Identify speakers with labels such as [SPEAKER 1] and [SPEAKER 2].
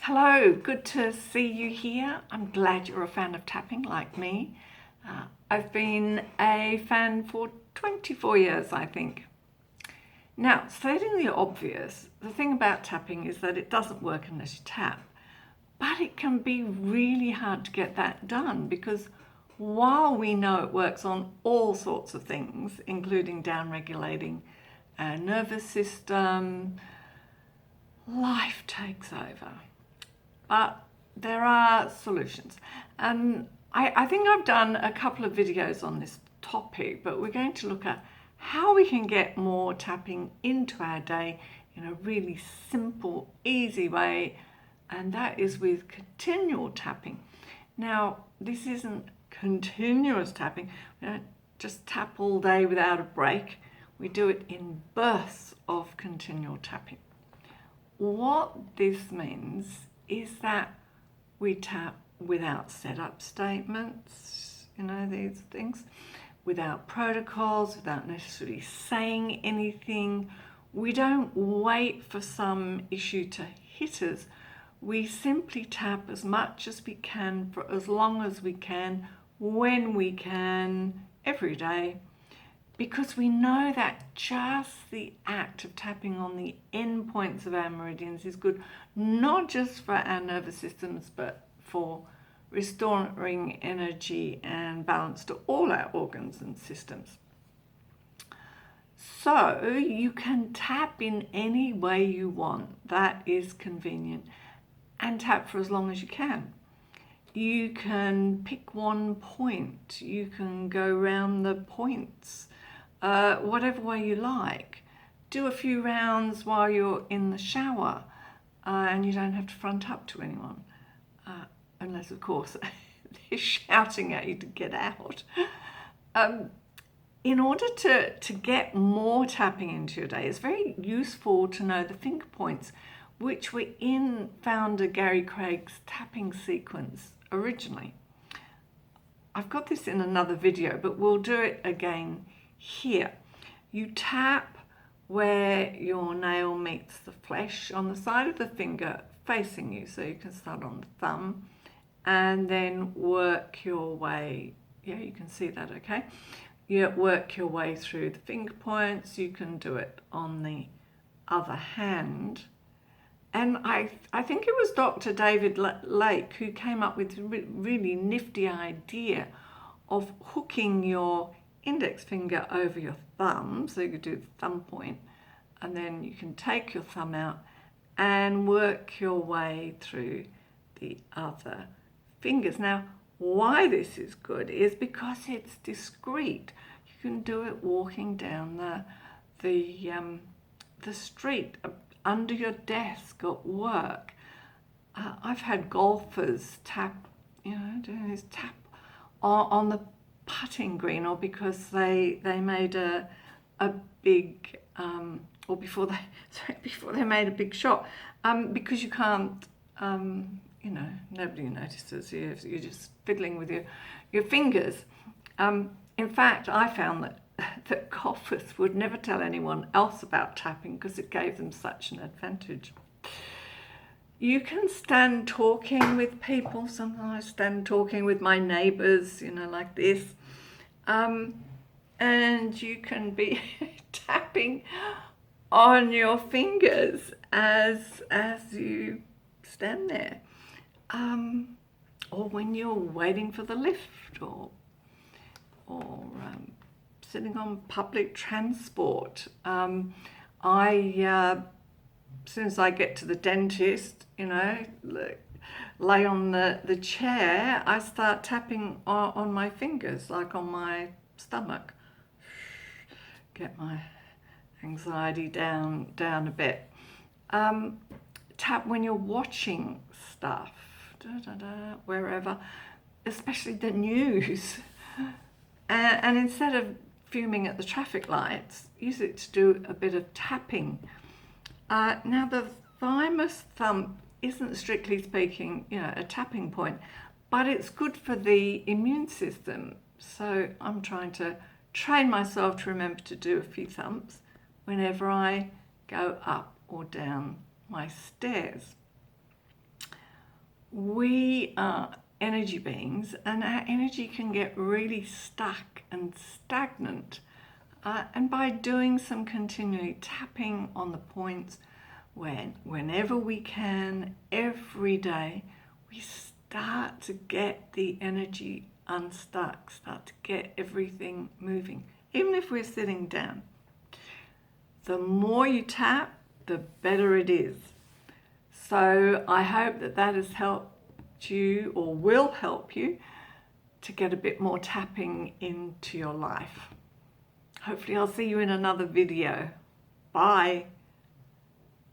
[SPEAKER 1] Hello, good to see you here. I'm glad you're a fan of tapping like me. I've been a fan for 24 years, I think. Now, stating the obvious, the thing about tapping is that it doesn't work unless you tap. But it can be really hard to get that done because while we know it works on all sorts of things, including down-regulating our nervous system, life takes over. But there are solutions. And I think I've done a couple of videos on this topic, but we're going to look at how we can get more tapping into our day in a really simple, easy way, and that is with continual tapping. Now, this isn't continuous tapping. We don't just tap all day without a break. We do it in bursts of continual tapping. What this means is that we tap without setup statements, these things, without protocols, without necessarily saying anything. We don't wait for some issue to hit us. We simply tap as much as we can for as long as we can, when we can, every day. Because we know that just the act of tapping on the end points of our meridians is good, not just for our nervous systems, but for restoring energy and balance to all our organs and systems. So you can tap in any way you want that is convenient and tap for as long as you can. You can pick one point, you can go round the points, whatever way you like. Do a few rounds while you're in the shower, and you don't have to front up to anyone, unless of course they're shouting at you to get out. In order to get more tapping into your day, it's very useful to know the finger points which were in founder Gary Craig's tapping sequence originally. I've got this in another video, but we'll do it again here. You tap where your nail meets the flesh on the side of the finger facing you, so you can start on the thumb and then work your way. Yeah, you can see that, okay? You work your way through the finger points. You can do it on the other hand. And I think it was Dr. David Lake who came up with a really nifty idea of hooking your index finger over your thumb, so you could do the thumb point, and then you can take your thumb out and work your way through the other fingers. Now, why this is good is because it's discreet. You can do it walking down the street, under your desk at work. I've had golfers tap, doing this tap on the putting green, or because they made a big or before they made a big shot, because you can't, nobody notices you. You're just fiddling with your fingers. In fact, I found that golfers would never tell anyone else about tapping because it gave them such an advantage. You can stand talking with people. Sometimes I stand talking with my neighbours, like this. And you can be tapping on your fingers as you stand there. Or when you're waiting for the lift, or sitting on public transport. As soon as I get to the dentist, lay on the chair, I start tapping on my fingers, like on my stomach. Get my anxiety down a bit. Tap when you're watching stuff, wherever, especially the news. And instead of fuming at the traffic lights, use it to do a bit of tapping. Now, the thymus thumb isn't, strictly speaking, a tapping point, but it's good for the immune system. So I'm trying to train myself to remember to do a few thumps whenever I go up or down my stairs. we are energy beings, and our energy can get really stuck and stagnant. And by doing some continually tapping on the points, whenever we can, every day, we start to get the energy unstuck, start to get everything moving, even if we're sitting down. The more you tap, the better it is. So I hope that that has helped you, or will help you, to get a bit more tapping into your life. Hopefully I'll see you in another video. Bye.